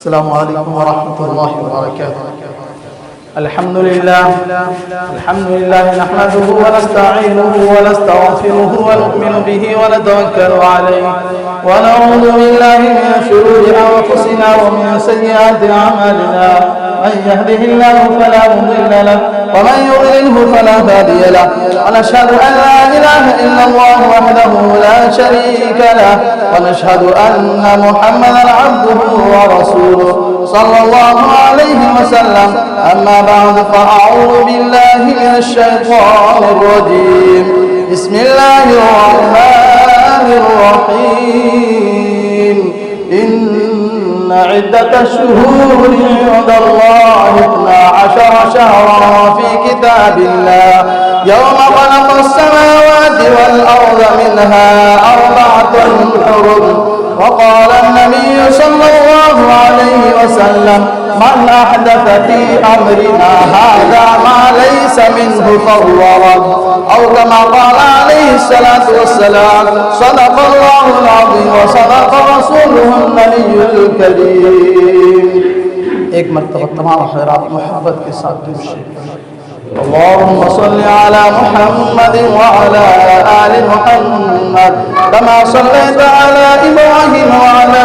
السلام عليكم ورحمة الله وبركاته. الحمد لله نحمده ونستعينه ونستغفره ونؤمن به ونتوكل عليه ونعوذ بالله من شرور أنفسنا ومن سيئات أعمالنا. من يهده الله فلا مضل له ومن يضلله فلا هادي له ونشهد أن لا إله إلا الله وحده لا شريك له ونشهد أن محمدا عبده ورسوله صلى الله عليه وسلم. أما بعد فأعوذ بالله من الشيطان الرجيم. بسم الله الرحمن الرحيم. إن عدة الشهور عند الله 12 شهرا في كتاب الله يوم خلق السماوات والأرض منها 4 حرم. وقال النبي صلى الله عليه وسلم من أحدث في أمرنا هذا ما ليس منه فهو رد، أو كما قال عليه الصلاة والسلام. صدق الله العظيم وصدق رسوله النبي الكريم. ایک مرتبہ تمام حضرات محبت کے ساتھ درود اللهم صل على محمد وعلى آل محمد كما صليت على إبراهيم وعلى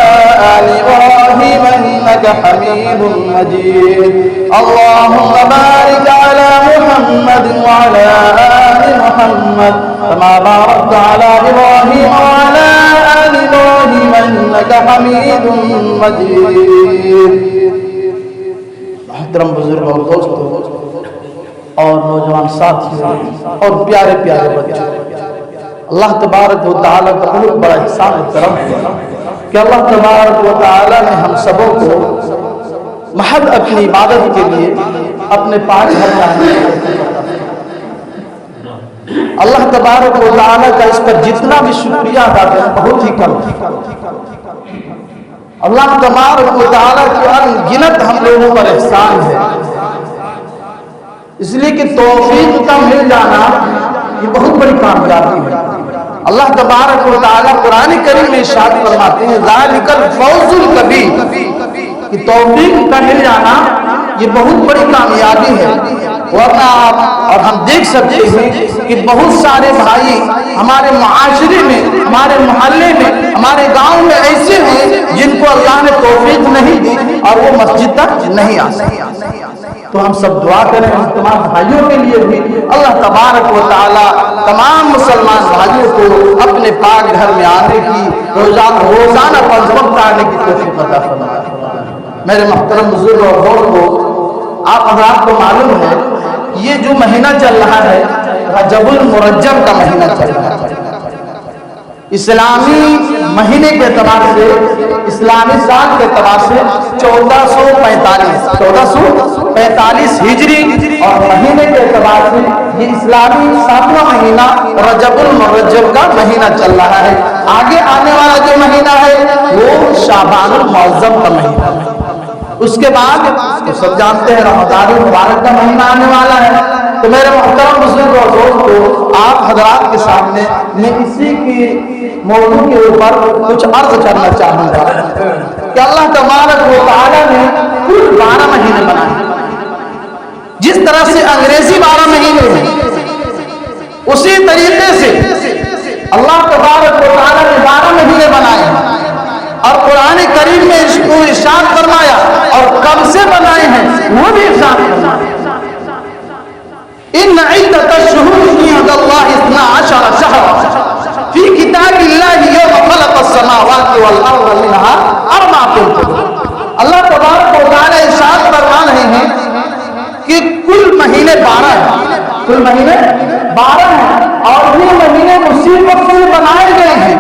آل إبراهيم إنك حميد مجيد. اللهم بارك على محمد وعلى آل محمد كما باركت على إبراهيم وعلى آل إبراهيم إنك حميد مجيد. محترم بزرگ اور دوستو اور نوجوان ساتھیوں اور پیارے پیارے بچوں، اللہ تبارک و تعالیٰ کا بہت بڑا احسان و کرم ہے کہ اللہ تبارک و تعالیٰ نے ہم سبوں کو محض اپنی عبادت کے لیے اپنے پاک گھر میں آنے کا اللہ تبارک و تعالیٰ کا اس پر جتنا بھی شکریہ ادا کریں بہت ہی کم ہے. اللہ تبارک و تعالیٰ کی انگنت ہم لوگوں پر احسان ہے، اس لیے کہ توفیق کا مل جانا یہ بہت بڑی کامیابی ہے. اللہ تبارک و تعالیٰ قرآن کریم میں ارشاد فرماتے ہیں ذالک الفوز الکبیر، کہ توفیق کا مل جانا یہ بہت بڑی کامیابی ہے. اور ہم دیکھ سکتے ہیں کہ بہت سارے بھائی ہمارے معاشرے میں، ہمارے محلے میں، ہمارے گاؤں میں ایسے ہیں جن کو اللہ نے توفیق نہیں دی اور وہ مسجد تک نہیں آ سکتے. تو ہم سب دعا کریں ہم تمام بھائیوں کے لیے بھی اللہ تبارک و تعالی تمام مسلمان بھائیوں کو اپنے پاک گھر میں آنے کی روزانہ 5 وقت آنے کی توفیق عطا فرمائے. میرے محترم بزرگ اور دوستو، آپ حضرات کو معلوم ہے یہ جو مہینہ چل رہا ہے رجب المرجب کا مہینہ چل رہا ہے. اسلامی مہینے کے اعتبار سے، اسلامی سال کے اعتبار سے 1445 ہجری اور مہینے کے اعتبار سے یہ اسلامی 7واں مہینہ رجب المرجب کا مہینہ چل رہا ہے. آگے آنے والا جو مہینہ ہے وہ شعبان المعظم کا مہینہ ہے. اس کے بعد تو سب جانتے ہیں رمضان المبارک کا مہینہ آنے والا ہے. تو میرے محترم بزرگ اور دوستو، آپ حضرات کے سامنے میں اسی کی موضوع کے اوپر کچھ عرض کرنا چاہوں گا کہ اللہ تبارک و تعالیٰ نے کل 12 مہینے بنائے. جس طرح سے انگریزی 12 مہینے ہیں اسی طریقے سے اللہ تبارک و تعالیٰ نے 12 مہینے بنائے ہیں. اور قرآن کریم میں اس کو ارشاد فرمایا اور کب سے بنائے ہیں وہ بھی ارشاد فرمایا. ان عدت الشہور عند اللہ 12 شہرا فی کتاب اللہ یوم خلق السماوات والارض منها 4 حرم. اللہ تبارک و تعالی ارشاد فرما رہے ہیں کہ کل مہینے 12 ہیں، کل مہینے 12 ہیں اور یہ مہینے اسی وقت سے بنائے گئے ہیں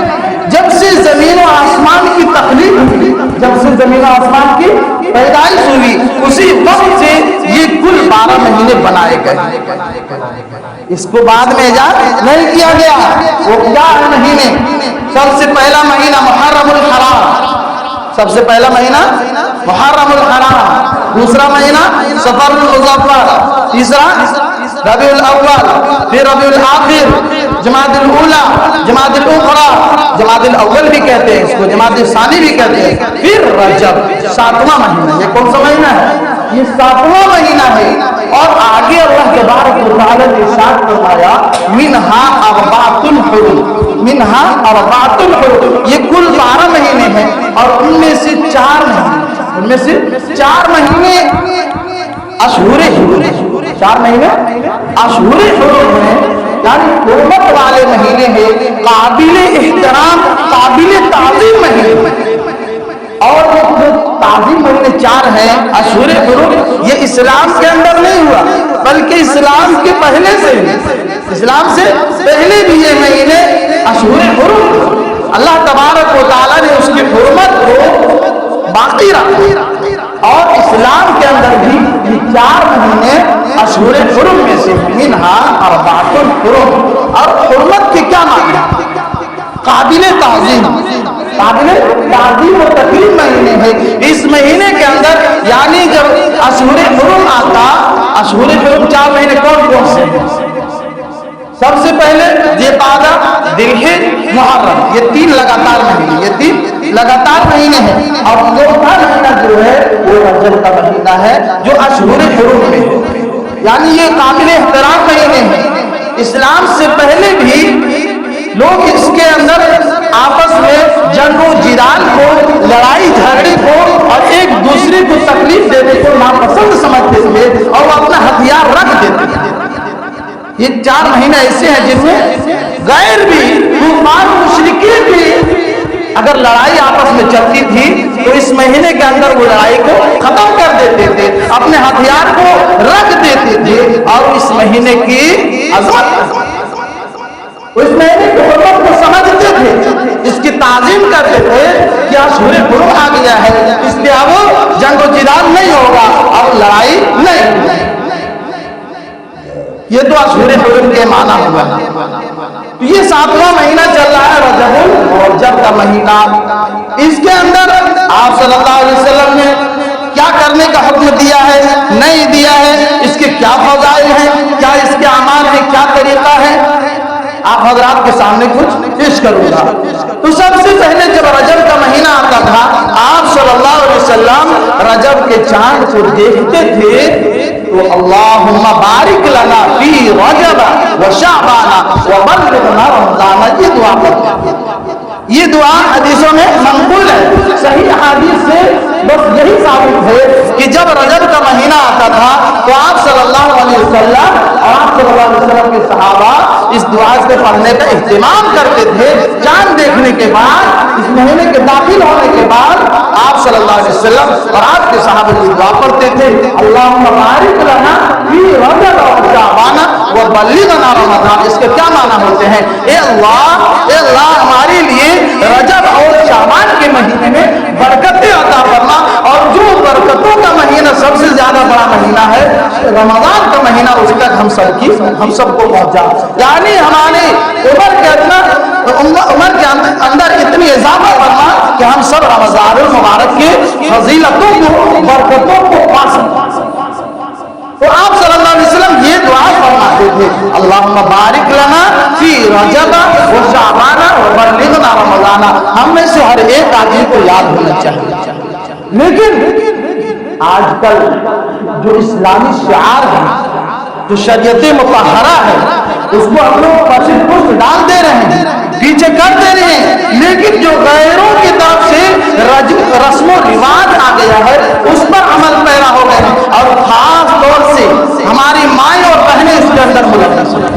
جب سے زمین و آسمان کی تخلیق ہوئی، جب سے زمین و آسمان کی پیدائش ہوئی اسی وقت سے یہ کل 12 مہینے بنائے گئے. اس کو بعد میں ایجاد نہیں کیا گیا. وہ کیا ہے مہینے؟ سب سے پہلا مہینہ محرم الحرام، سب سے پہلا مہینہ محرم الحرام، دوسرا مہینہ صفر المظفر، تیسرا ربیع الاول، پھر ربیع الاخر، جمادی الاولی، جمادی الاخری، جمادی الاول بھی کہتے ہیں اس کو، جمادی الثانی بھی کہتے ہیں، پھر رجب 7واں مہینہ۔ یہ کون سا مہینہ ہے؟ یہ 7واں مہینہ ہے۔ اور آگے اللہ تبارک و تعالی نے ارشاد فرمایا منہا اربعۃ حرم، منہا اربعۃ حرم، یہ کل 12 مہینے ہیں اور ان میں سے 4 مہینے اشہر حرم، 4 مہینے اشہر حرم ہیں، یعنی حرمت والے مہینے ہیں، قابل احترام قابل تعظیم مہینے۔ اور جو تعظیم مہینے 4 ہیں اشہر حرم، یہ اسلام کے اندر نہیں ہوا بلکہ اسلام کے پہلے سے، اسلام سے پہلے بھی یہ مہینے اشہر حرم، اللہ تبارک و تعالیٰ نے اس کی حرمت کو باقی رکھا۔ اور اسلام کے اندر بھی یہ 4 مہینے اشہر حرم میں سے منہا اربعۃ حرم۔ اور حرمت کے کیا معنی؟ قابل تعظیم، قابل تعظیم و تکریم مہینے ہے۔ اس مہینے کے اندر یعنی جب اشہر حرم آتا، اشہر حرم 4 مہینے کون کون سے ہیں؟ سب سے پہلے ذوالقعدہ، ذوالحجہ، محرم، یہ 3 لگاتار مہینے، یہ 3 لگاتار مہینے ہیں۔ اور چوتھا مہینہ جو ہے وہ رجب کا مہینہ ہے جو اشہر حرم میں ہے، یعنی یہ قابل احترام مہینے ہیں۔ اسلام سے پہلے بھی لوگ اس کے اندر آپس میں جنگ و جدال کو، لڑائی جھگڑے کو اور ایک دوسرے کو تکلیف دینے کو ناپسند سمجھتے تھے اور وہ اپنا ہتھیار رکھ دیتے تھے۔ یہ 4 مہینے ایسے ہیں جن میں غیر بھی کفار مشرکین بھی اگر لڑائی آپس میں چلتی تھی تو اس مہینے کے اندر وہ لڑائی کو ختم کر دیتے تھے، اپنے ہتھیار کو رکھ دیتے تھے اور اس مہینے کی عظمت، اس مہینے کی حرمت کو سمجھتے تھے، اس کی تعظیم کرتے تھے کہ اشہر حرم آ گیا ہے، اس لیے اب جنگ و جدال نہیں ہوگا، اب لڑائی نہیں۔ یہ تو اشہر حرم کے معنی ہوا۔ یہ 7واں مہینہ چل رہا ہے رجب کا مہینہ۔ اس کے اندر آپ صلی اللہ علیہ وسلم نے کیا کرنے کا حکم دیا ہے، نہیں دیا ہے، اس کے کیا فضائل ہیں، کیا اس کے اعمال ہیں، کیا طریقہ ہے، آپ حضرات کے سامنے کچھ پیش کروں گا۔ تو سب سے پہلے جب رجب کا مہینہ آتا تھا آپ صلی اللہ علیہ وسلم رجب کے چاند کو دیکھتے تھے تو اللہم بارک لنا فی رجب و شعبان و بلغنا رمضان، یہ دعا کرتے ہیں۔ یہ دعا حدیثوں میں منقول ہے، صحیح حدیث سے بس یہی ثابت ہے کہ جب رجب کا مہینہ آتا تھا تو آپ صلی اللہ علیہ وسلم اور آپ صلی اللہ علیہ وسلم کے صحابہ اس دعا سے پڑھنے کا اہتمام کرتے تھے۔ چاند دیکھنے کے بعد، اس مہینے کے داخل ہونے کے بعد آپ صلی اللہ علیہ وسلم اور آپ کے صحابہ کی دعا پڑھتے تھے، اللہم بارک لنا فی رجب و شعبان و بلغنا رمضان۔ اس کے کیا معنی ہوتے ہیں؟ اے اللہ ہمارے لیے رجب اور شعبان کے مہینے میں برکتیں عطا فرما، اور جو برکتوں کا مہینہ سب سے زیادہ بڑا مہینہ ہے رمضان کا مہینہ، اس تک ہم سب کو پہنچا، یعنی ہماری عمر کے اندر اتنی اضافہ فرما کہ ہم سب رمضان المبارک کے فضیلتوں کو، برکتوں کو پا سکیں۔ تو آپ صلی اللہ علیہ وسلم یہ دعا فرماتے تھے، اللہم بارک لنا فی رجب و شعبان و بلغنا رمضان۔ ہم میں سے ہر ایک آدمی کو یاد ہونا چاہیے۔ لیکن آج کل جو اسلامی شعار ہے، جو شریعت مطہرہ ہے، اس کو ہم لوگ پشت ڈال دے رہے ہیں، پیچھے کر دے رہے ہیں، لیکن جو غیروں کی طرف سے رسم و رواج آ گیا ہے اس پر عمل پیرا ہو گئے ہیں، اور خاص طور سے ہماری مائیں اور بہنیں اس کے اندر ملوث ہیں،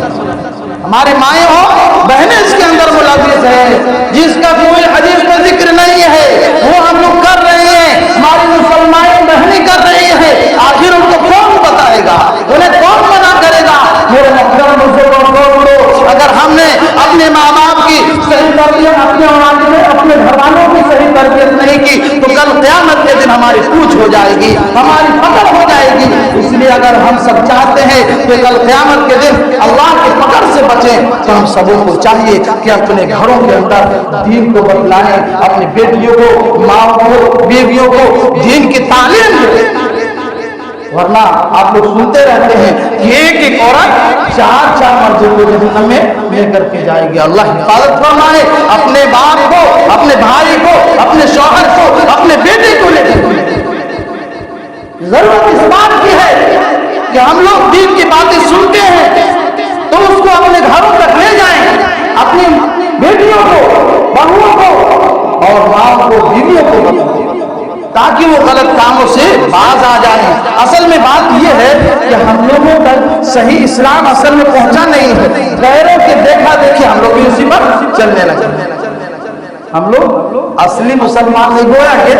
ہماری مائیں اور بہنیں اس کے اندر ملوث ہیں، جس کا کوئی حدیث میں ذکر نہیں ہے وہ ہم لوگ کر رہے ہیں، ہماری مسلمان بہنیں کر رہی ہیں۔ آخر ان کو کون بتائے گا، انہیں کون منع کرے گا؟ میرے محترم بزرگوں، اگر ہم نے اپنے ماں باپ کی صحیح تربیت، اپنے اولاد میں اپنے گھر والوں کی صحیح تربیت نہیں کی تو کل قیامت کے دن ہماری پوچھ ہو جائے گی، ہماری پکڑ ہو جائے گی۔ اس لیے اگر ہم سب چاہتے ہیں کہ کل قیامت کے دن اللہ کی پکڑ سے بچیں تو ہم سبوں کو چاہیے کہ اپنے گھروں کے اندر دین کو بتلائیں، اپنی بیٹیوں کو، ماں کو، بیویوں کو دین کی تعلیم دیں۔ ورنہ آپ لوگ سنتے رہتے ہیں کہ ایک ایک عورت 4 مردوں کو جہنم میں لے کر کے جائے گی. اللہ حفاظت فرمائے اپنے باپ کو، اپنے بھائی کو، اپنے شوہر کو، اپنے بیٹے کو لے کر. ضرورت اس بات کی ہے کہ ہم لوگ دین کی باتیں سنتے ہیں تو اس کو اپنے گھروں تک لے جائیں، اپنی بیٹیوں کو، بہوؤں کو اور ماں کو، بیویوں کو، تاکہ وہ غلط کاموں سے باز آ جائیں. اصل میں بات یہ ہے کہ ہم لوگوں تک صحیح اسلام اصل میں پہنچا نہیں ہے. غیروں کے دیکھا دیکھے ہم لوگ اسی پر چلنے لگے. ہم لوگ اصلی مسلمان نہیں، گویا کہ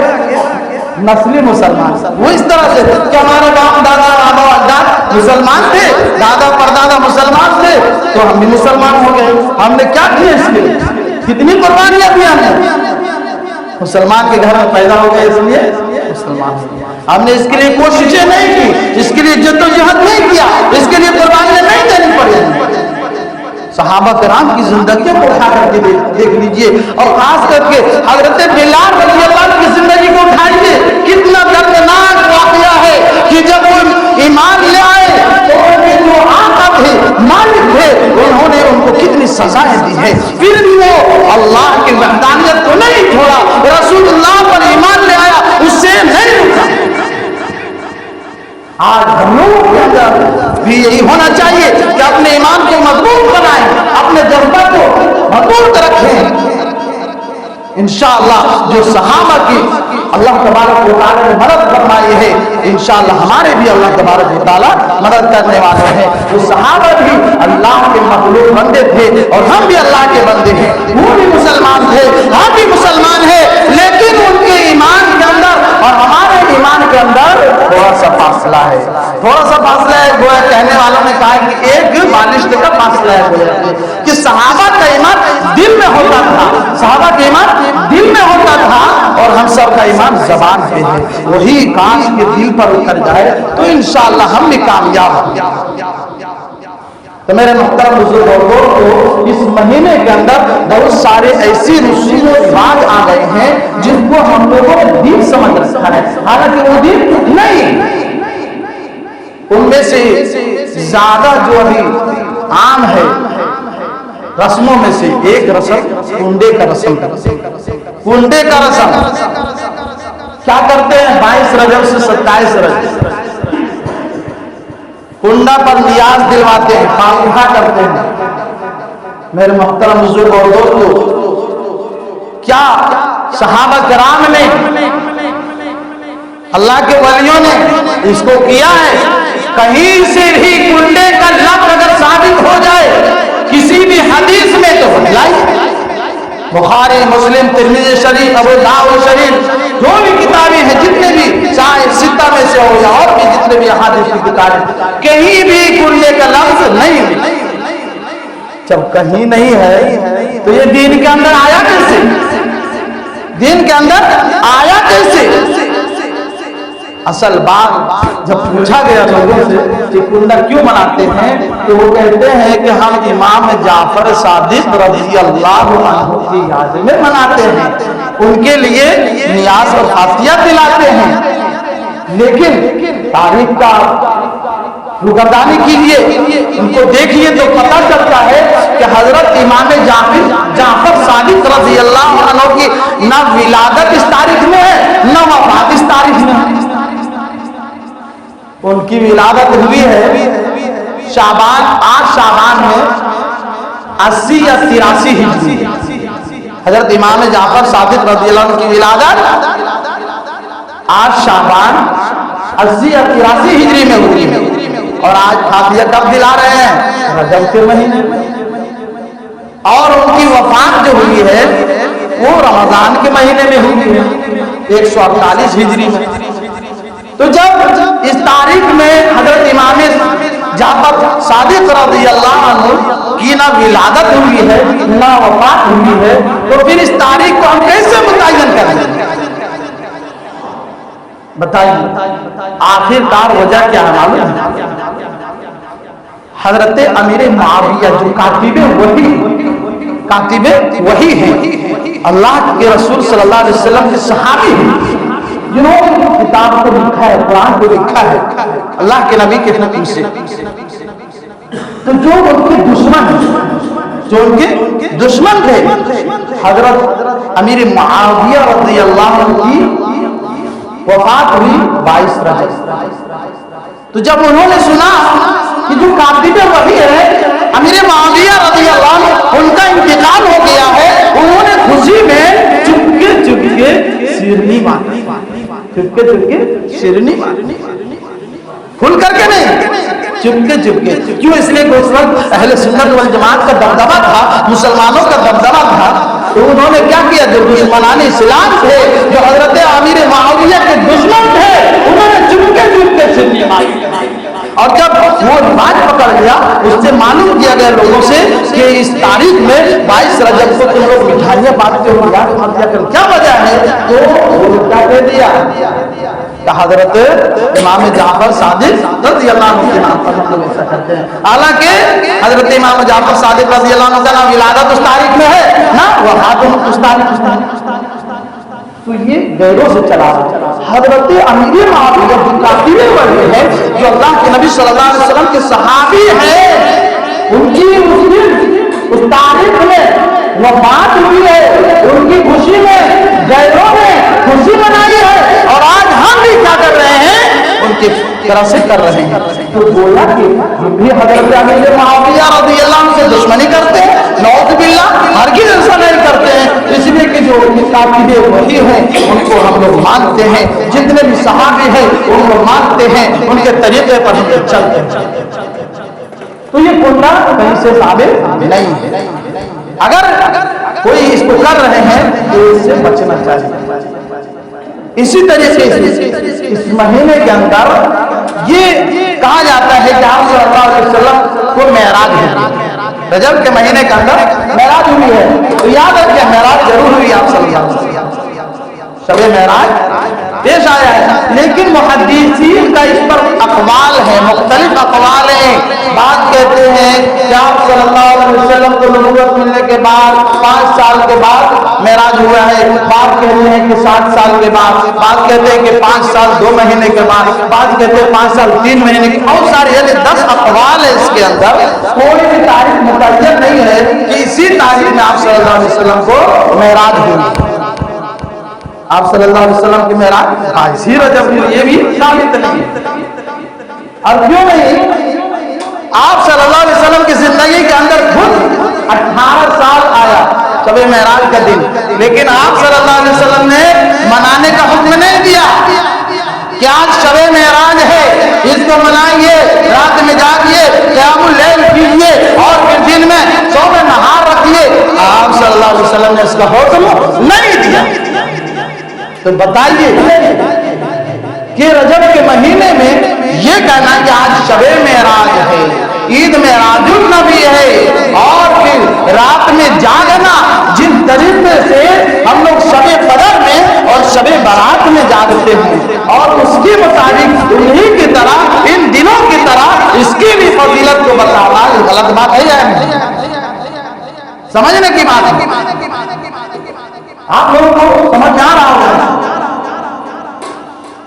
نسلی مسلمان. وہ اس طرح سے کہ ہمارے باپ دادا بابا اجداد مسلمان تھے، دادا پردادا مسلمان تھے تو ہم بھی مسلمان ہو گئے. ہم نے کیا کیا اس کے لیے؟ کتنی قربانیاں دی ہم نے. مسلمان کے گھر میں پیدا ہو گئے اس لیے مسلمان ہو گئے. ہم نے اس کے لیے کوششیں نہیں کی، اس کے لیے جدوجہد نہیں کیا، اس کے لیے قربانیاں نہیں دینی پڑی. صحابہ کرام کی زندگیوں کو اٹھا کر کے دیکھ لیجئے، اور خاص کر کے حضرت بلال رضی اللہ عنہ کی زندگی کو اٹھائیے. کتنا دردناک واقعہ ہے کہ جب وہ ایمان لے آئے تو ان کے جو آقا تھے، مالک تھے، انہوں نے ان کو کتنی سزائیں دی ہے، پھر بھی وہ اللہ کی وحدانیت کو نہیں چھوڑا، رسول اللہ پر ایمان لے آیا، اس سے نہیں رکا. آج ہم لوگوں کے اندر بھی یہی ہونا چاہیے کہ اپنے ایمان کو مضبوط بنائیں، اپنے جذبہ کو مضبوط رکھیں. انشاءاللہ جو صحابہ کی اللہ تبارک و تعالیٰ نے مدد فرمائی ہے، انشاءاللہ ہمارے بھی اللہ تبارک و تعالیٰ مدد کرنے والے ہیں. وہ صحابہ بھی اللہ کے مخلوق بندے تھے اور ہم بھی اللہ کے بندے ہیں. وہ بھی مسلمان تھے، ہم بھی مسلمان ہیں، لیکن ان کے ایمان کے اندر اور ہمارے ایمان کے اندر تھوڑا سا فاصلہ ہے. تھوڑا سا فاصلہ ہے. گویا کہنے والوں نے کہا کہ ایک بالشت کا فاصلہ ہے، کہ صحابہ کا ایمان دل میں ہوتا تھا، صحابہ کا ایمان دل میں ہوتا تھا اور ہم سب کا ایمان زبان پہ ہے. وہی کاش کے دل پر اتر جائے تو انشاءاللہ ہم بھی کامیاب ہوں. تو میرے محترم بزرگوں کو اس مہینے کے اندر بہت سارے ایسی رسوم و رواج آ گئے ہیں جن کو ہم لوگوں نے دین سمجھ رکھا ہے، حالانکہ وہ دین نہیں. ان میں سے زیادہ جو ابھی عام ہے رسموں میں سے ایک رسم کنڈے کا رسم. کنڈے کا رسم کیا کرتے ہیں؟ 22 رجب سے 27 رجب کنڈا پر نیاز دلواتے ہیں، فاتحہ کرتے ہیں. میرے محترم بزرگ اور دوستو، کیا صحابہ کرام نے، اللہ کے ولیوں نے اس کو کیا ہے؟ کہیں سے بھی کنڈے کا لفظ اگر ثابت ہو جائے کسی بھی حدیث میں تو بتلائیے. بخاری، مسلم، ترمذی شریف، ابو داؤد شریف، جو بھی کتابیں ہیں، جتنے بھی چاہے ستہ میں سے ہو یا اور بھی جتنے بھی احادیث کی کتابیں، کہیں بھی کنڈے کا لفظ نہیں ہے. جب کہیں نہیں ہے تو یہ دین کے اندر آیا کیسے؟ دین کے اندر آیا کیسے؟ اصل بات جب پوچھا گیا لوگوں سے کہ کنڈا کیوں مناتے ہیں تو وہ کہتے ہیں کہ ہم امام جعفر صادق رضی اللہ عنہ کی یاد میں مناتے ہیں، ان کے لیے نیاز اور خاصیہ دلاتے ہیں. لیکن تاریخ کا رکردانی کیجیے، ان کو دیکھیے تو پتہ چلتا ہے کہ حضرت امام جعفر صادق رضی اللہ عنہ کی نہ ولادت اس تاریخ میں ہے نہ وفات اس تاریخ میں ہے. ان کی ولادت ہوئی ہے شعبان، 8 شعبان میں 80 یا 83 ہجری. حضرت امام جعفر صادق رضی اللہ عنہ کی ولادت 8 شعبان 80 یا 83 ہجری میں ہوئی ہے. اور آج فاتحہ کب دلا رہے ہیں؟ رجب کے مہینے میں. اور ان کی وفات جو ہوئی ہے وہ رمضان کے مہینے میں ہوئی ہے 148 ہجری میں. تو جب اس تاریخ میں حضرت امام جعفر صادق رضی اللہ عنہ کی نہ ولادت ہوئی ہے نہ وفات ہوئی ہے تو پھر اس تاریخ کو ہم کیسے متعین کریں؟ بتائیے آخر کار وجہ کیا ہے معلوم ہے؟ حضرت امیر معاویہ جو کاتب وحی ہیں، اللہ کے رسول صلی اللہ علیہ وسلم کے صحابی ہیں، جنہوں نے کتاب کو لکھا ہے، قرآن کو لکھا ہے اللہ کے نبی کے حکم سے، تو جو ان کے دشمن تھے، حضرت امیر معاویہ رضی اللہ عنہ کی وفات ہوئی 22 رجب۔ تو جب انہوں نے سنا کہ جو کاتب وحی ہے امیر معاویہ رضی اللہ عنہ ان کا انتقال ہو گیا ہے، انہوں نے خوشی میں چپکے شیرنی ماری، چپکے شیرنی ماری، کھل کر کے نہیں، چپکے۔ کیوں؟ اس لیے کہ اس وقت اہل سنت والجماعت کا دبدبہ تھا، مسلمانوں کا دبدبہ تھا، تو انہوں نے کیا کیا؟ جو دشمنان اسلام تھے، جو حضرت امیر معاویہ کے دشمن تھے، انہوں نے چپکے شیرنی ماری۔ اور جب وہ رواج پکڑ گیا، اس سے معلوم کیا گیا لوگوں سے کہ اس تاریخ میں 22 رجب کو تم لوگ مٹھائیاں بانٹتے ہو، یاد مت کیا کر، کیا وجہ ہے؟ تو کیا کہہ دیا کہ حضرت امام جعفر صادق رضی اللہ عنہ کے نام پر ہم لوگ ایسا کرتے ہیں، حالانکہ حضرت امام جعفر صادق رضی اللہ عنہ کا نام ولادت اس تاریخ میں ہے نا، وفات اس تاریخ میں۔ تو یہ غیروں سے چلا حضرت امیر معاویہ جو کاتب وحی ہے، جو اللہ کے نبی صلی اللہ علیہ وسلم کے صحابی ہیں، ان کی اس تاریخ میں وفات ہوئی ہے، ان کی خوشی میں غیروں نے خوشی منائی ہے، اور آج ہم بھی کیا کر رہے ہیں؟ ان کی طرح سے کر رہے ہیں۔ تو گویا کہ ہم بھی حضرت امیر معاویہ رضی اللہ عنہ سے دشمنی کرتے ہیں؟ نعوذ باللہ، ہرگز ایسا نہیں کرتے ہیں، اس لیے کہ جو کاتب وحی ہیں ان کو ہم لوگ مانتے ہیں، جتنے بھی صحابی ہیں ان کو مانتے ہیں، ان کے طریقے پر ہم چلتے ہیں۔ تو یہ کنڈا کہیں سے ثابت نہیں ہے۔ اگر کوئی اس کو کر رہے ہیں تو اس سے بچنا چاہیے۔ اسی طریقے سے اس مہینے کے اندر یہ کہا جاتا ہے کہ آپ صلی اللہ علیہ وسلم کو معراج ہے، رجب کے مہینے کے اندر معراج ہوئی ہے، تو یاد رکھیں معراج ضرور ہوئی آپ صلی اللہ علیہ وسلم، شب معراج پیش آیا ہے، لیکن محدثین کا اس پر اقوال ہے، مختلف اقوال ہیں۔ بعض کہتے ہیں کہ آپ صلی اللہ علیہ وسلم کو نبوت ملنے کے بعد 5 سال کے بعد معراج ہوا ہے، بعض کہتے ہیں کہ 7 سال کے بعد، بعض کہتے ہیں کہ 5 سال 2 مہینے کے بعد، بعض کہتے ہیں 5 سال 3 مہینے کے، بہت سارے یعنی 10 اقوال ہے اس کے اندر، کوئی بھی تاریخ متعین نہیں ہے کہ اسی تاریخ میں آپ صلی اللہ علیہ وسلم کو معراج ہوئی۔ آپ صلی اللہ علیہ وسلم کی معراج اسی رجب میں، یہ بھی ثابت نہیں ہے۔ اور کیوں نہیں؟ آپ صلی اللہ علیہ وسلم کی زندگی کے اندر خود 18 سال آیا شب معراج کا دن، لیکن آپ صلی اللہ علیہ وسلم نے منانے کا حکم نہیں دیا کہ آج شب معراج ہے، اس کو منائیے، رات میں جاگیے، قیام اللیل کیجیے، اور پھر دن میں صوم نہار رکھیے۔ آپ صلی اللہ علیہ وسلم نے اس کا حکم نہیں دیا۔ تو بتائیے کہ رجب کے مہینے میں یہ کہنا کہ آج شب معراج ہے، عید معراج النبی ہے، اور پھر رات میں جاگنا، جن طریقے سے ہم لوگ شب قدر میں اور شب برات میں جاگتے ہیں، اور اس کے مطابق انہی کی طرح ان دنوں کی طرح اس کی بھی فضیلت کو بتانا غلط بات ہے یا نہیں؟ سمجھنے کی بات ہے، آپ لوگوں کو سمجھ آ رہا ہوگا۔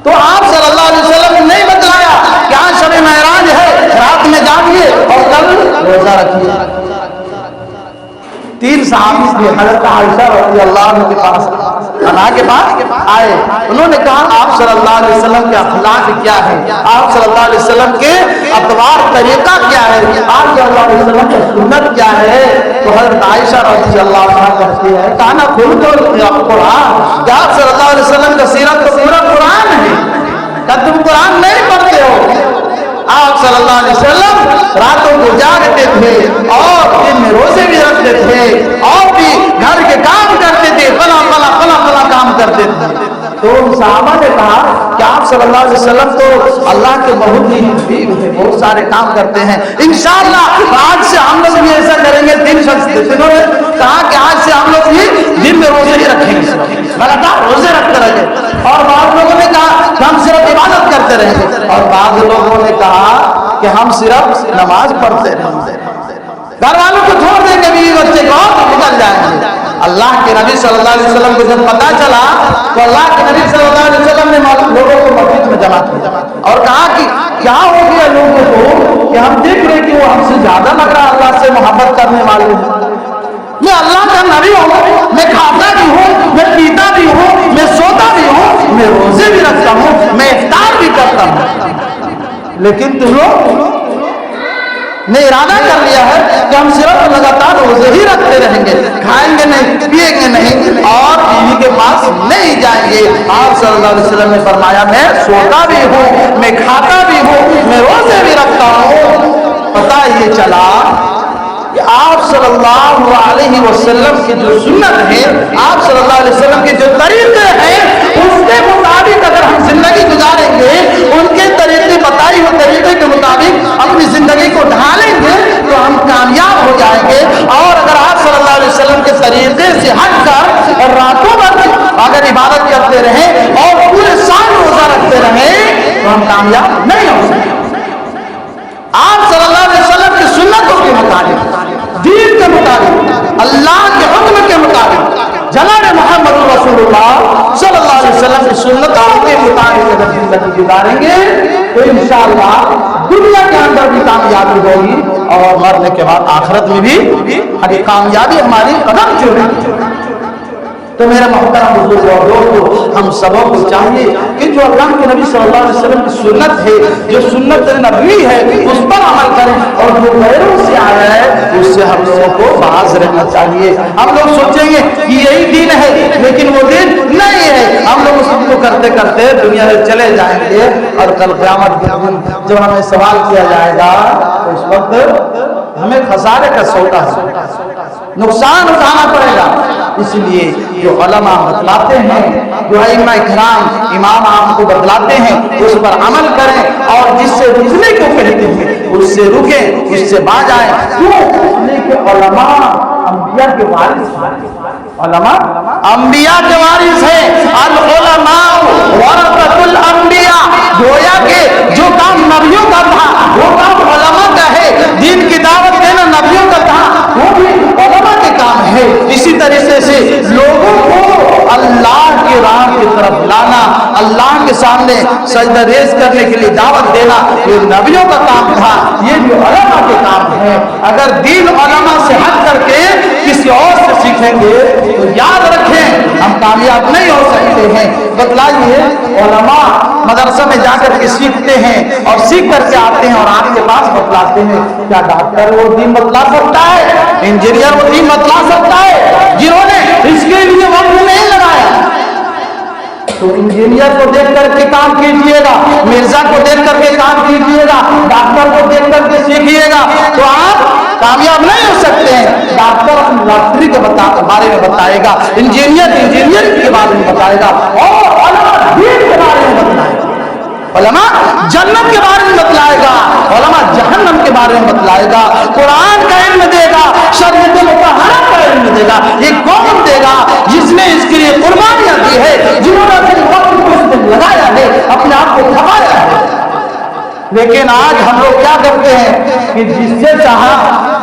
تو آپ صلی اللہ علیہ وسلم نے نہیں بتلایا کہ آج شب معراج ہے، رات میں جاگیے اور کل روزہ رکھیے۔ 3 صحابی تھے، حضرت عائشہ رضی اللہ عنہ کے پاس آئے، انہوں نے کہا آپ صلی اللہ علیہ وسلم کے اخلاق کیا ہے، آپ صلی اللہ علیہ وسلم کے اطوار طریقہ کیا ہے، آپ صلی اللہ علیہ وسلم کی سنت کیا ہے؟ تو حضرت عائشہ رضی اللہ عنہ کہتی ہے کانا خلق القرآن، کہ آپ صلی اللہ علیہ وسلم کا سیرت تو پورا قرآن ہے، کہ تم قرآن نہیں پڑھتے ہو۔ آپ صلی اللہ علیہ وسلم راتوں کو جاگتے تھے اور دن میں روزے بھی رکھتے تھے، اور بھی گھر کے کام کرتے تھے، فلا کام کرتے تھے۔ تو صحابہ نے کہا کہ آپ صلی اللہ علیہ وسلم تو اللہ کے بہت ہی حبیب ہیں، بہت سارے کام کرتے ہیں، انشاءاللہ آج سے ہم لوگ بھی ایسا کریں گے۔ انہوں نے کہا کہ آج سے ہم لوگ بھی دن میں روزے ہی رکھیں گے، لگاتار روزے رکھتے رہیں گے، اور بعض لوگوں نے کہا کہ ہم صرف عبادت کرتے رہیں گے، اور بعض لوگوں نے کہا کہ ہم صرف نماز پڑھتے رہیں گے، گھر والوں کو چھوڑ دیں گے، بیوی بچے کو نکل جائیں گے۔ اللہ کے نبی صلی اللہ علیہ وسلم کو جب پتا چلا تو اللہ کے نبی صلی اللہ علیہ وسلم نے لوگوں کو مسجد میں جمع کیا اور کہا کہ کیا ہو گیا لوگوں کو کہ ہم دیکھ رہے کہ وہ ہم سے زیادہ لگ رہا اللہ سے محبت کرنے والے ہیں. میں اللہ کا نبی ہوں, میں کھاتا بھی ہوں, میں پیتا بھی ہوں, میں سوتا بھی ہوں, میں روزے بھی رکھتا ہوں, میں افطار بھی کرتا ہوں, لیکن تم لوگ نے ارادہ کر لیا ہے کہ ہم صرف لگاتار روزے ہی رکھتے رہیں گے, کھائیں گے نہیں, پیئیں گے نہیں اور بیوی کے پاس نہیں جائیں گے. آپ صلی اللہ علیہ وسلم نے فرمایا میں سوتا بھی ہوں, میں کھاتا بھی ہوں, میں روزے بھی رکھتا ہوں. پتہ یہ چلا کہ آپ صلی اللہ علیہ وسلم کی جو سنت ہے, آپ صلی اللہ علیہ وسلم کے جو طریقے ہیں, اس کے مطابق اگر ہم زندگی گزاریں گے, ان کے طریقے بتائی ہوئے طریقے کے مطابق اپنی زندگی کو ڈھالیں گے تو ہم کامیاب ہو جائیں گے. اور اگر آپ صلی اللہ علیہ وسلم کے طریقے سے ہٹ کر راتوں بھر اگر عبادت کرتے رہیں اور پورے سال روزہ رکھتے رہیں تو ہم کامیاب نہیں ہو سکتے. آپ صلی اللہ علیہ وسلم کی سنتوں کے مطابق, دین کے مطابق, اللہ کے حکم کے مطابق, جناب محمد رسول اللہ صلی اللہ علیہ وسلم کی سنتوں کے مطابق اگر زندگی گزاریں گے تو انشاءاللہ دنیا کے اندر بھی کامیابی ہوگی اور مرنے کے بعد آخرت میں بھی کامیابی ہماری قدم چومے. تو میرا محترم بزرگ اور دوستو, ہم سبوں کو چاہیے کہ جو اللہ کے نبی صلی اللہ علیہ وسلم کی سنت ہے, جو سنت نبوی ہے, اس پر عمل کریں اور جو غیروں سے آیا ہے اس سے ہم لوگوں کو باز رہنا چاہیے. ہم لوگ سوچیں گے کہ یہی دین ہے لیکن وہ دین نہیں ہے. ہم لوگ اس کو کرتے کرتے دنیا سے چلے جائیں گے اور کل قیامت کے دن جب ہمیں سوال کیا جائے گا تو اس وقت ہمیں خسارے کا سودا ہے, نقصان اٹھانا پڑے گا. اس لیے جو علماء بتلاتے ہیں, جو ائمہ کرام امام آپ کو بتلاتے ہیں, اس پر عمل کریں اور جس سے رکنے کو کہتے ہیں اس سے رکیں, اس سے باز آئیں. کیوں؟ اس لیے کہ علماء انبیاء کے وارث ہیں. علماء انبیاء کے وارث ہیں. العلماء ورثۃ الانبیاء. گویا کہ جو کام نبیوں کا تھا وہ کام علماء کا ہے. دین کی دعوت دینا نبیوں کا تھا, وہ بھی علماء کے کام ہے. اسی طریقے سے لوگوں کو اللہ کی راہ کی طرف لانا, اللہ کے سامنے سجدہ ریز کرنے کے لیے دعوت دینا, یہ نبیوں کا کام تھا, یہ بھی علماء کے کام ہے. اگر دین علماء سے ہٹ کر کے کسی اور سے سیکھیں گے تو یاد رکھیں ہم کامیاب نہیں ہو سکتے ہیں. بتلائیے, علماء مدرسہ میں جا کر کے سیکھتے ہیں اور سیکھ کر کے آتے ہیں اور آپ کے پاس بتلاتے ہیں. کیا ڈاکٹر وہ دین بتلا سکتا ہے؟ انجینئر وہ دین بتلا سکتا ہے؟ جنہوں نے اس کے لیے وقت نہیں لگایا. تو انجینئر کو دیکھ کر کے کام کیجئے گا, مرزا کو دیکھ کر کے کام کیجئے گا, ڈاکٹر کو دیکھ کر کے سیکھیے گا تو آپ کامیاب نہیں ہو سکتے ہیں. ڈاکٹر ڈاکٹری کے بارے میں بتائے گا, انجینئر کے بارے میں بتائے گا, اور علماء دین کے بارے میں بتائے گا. علماء جنت کے بارے میں بتلائے گا, علماء جہنم کے بارے میں بتلائے گا. قرآن کا علم دے گا, شریعت مطہرہ کا علم دے گا. یہ کون دے گا؟ جس نے اس کے لیے قربانیاں دی ہے, جنہوں نے اپنے وقت کو اس میں لگایا ہے, اپنے آپ کو کھپایا ہے. لیکن آج ہم لوگ کیا کرتے ہیں کہ جس سے چاہا,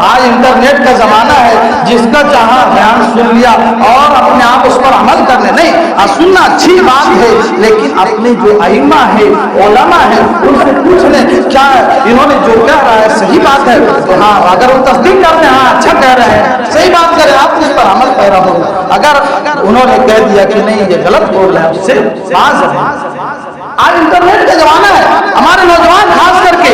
آج انٹرنیٹ کا زمانہ ہے, جس کا چاہا بیان سن لیا اور اپنے آپ اس پر عمل کرنے. نہیں, سننا اچھی بات ہے لیکن اپنے جو ائمہ ہے, علماء ہے, ان سے پوچھ لیں کیا انہوں نے جو کہہ رہا ہے صحیح بات ہے. تو ہاں, اگر وہ تصدیق کرتے ہیں ہاں اچھا کہہ رہے ہیں, صحیح بات کریں, آپ اس پر عمل کر رہا ہوگا. اگر انہوں نے کہہ دیا کہ نہیں یہ غلط بول رہے ہیں, اس سے باز رہیں. آج انٹرنیٹ کا زمانہ ہے, ہمارے نوجوان خاص کر کے,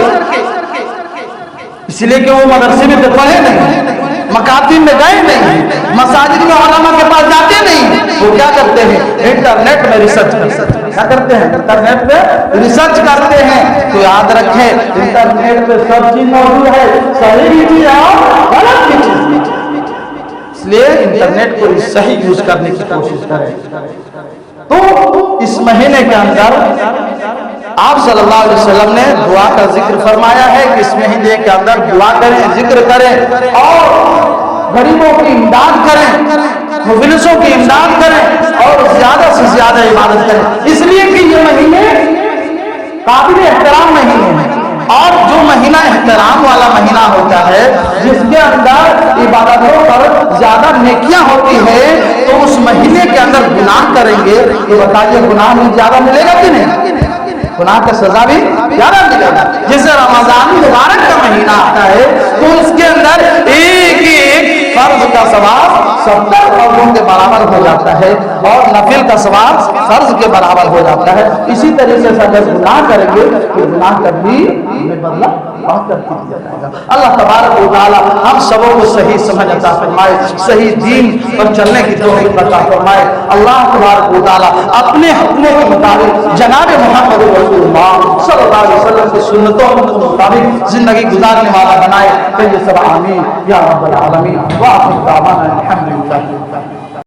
اس لیے کہ وہ مدرسے میں پڑھے نہیں, مکاتب میں گئے نہیں, مساجد میں علماء کے پاس جاتے نہیں, وہ کیا کرتے ہیں انٹرنیٹ میں ریسرچ کرتے ہیں. کیا کرتے ہیں؟ انٹرنیٹ پہ ریسرچ کرتے ہیں. تو یاد رکھیں انٹرنیٹ پہ سب چیز موجود ہے, صحیح بھی چیز اور غلط بھی چیز. اس لیے انٹرنیٹ کو صحیح یوز کرنے کی کوشش کریں. تو اس مہینے کے اندر آپ صلی اللہ علیہ وسلم نے دعا کا ذکر فرمایا ہے کہ اس مہینے کے اندر دعا کریں, ذکر کریں اور غریبوں کی امداد کریں, مفلسوں کی امداد کریں اور زیادہ سے زیادہ عبادت کریں. اس لیے کہ یہ مہینے قابل احترام مہینے ہیں, اور جو مہینے مہینہ احترام والا مہینہ ہوتا ہے، جس کے اندر عبادتوں پر زیادہ نیکیاں ہوتی ہیں، تو اس مہینے کے اندر گناہ کریں گے تو بتائیے گناہ میں زیادہ ملے گا کہ نہیں؟ گناہ کا سزا بھی زیادہ ملے گا۔ جیسے رمضان مبارک کا مہینہ آتا ہے تو اس کے اندر ایک ایک فرض کا ثواب 70 فرضوں کے برابر ہو جاتا ہے، اور نفل کا ثواب فرض کے برابر ہو جاتا ہے۔ اسی طریقے سے اگر گناہ کریں گے تو گناہ کا بھی ہمیں بدلہ بہت کر کے دیا جائے گا۔ اللہ تبارک و تعالی ہم سبوں کو صحیح سمجھ عطا فرمائے، صحیح دین پر چلنے کی توفیق عطا فرمائے۔ اللہ تبارک و تعالی اپنے حکموں کے مطابق جناب محمد رسول اللہ صلی اللہ علیہ وسلم کی سنتوں کے مطابق زندگی گزارنے والا بنائے۔ کہ یہ سب آمین یا رب العالمین۔ وآخر دعوانا الحمدللہ۔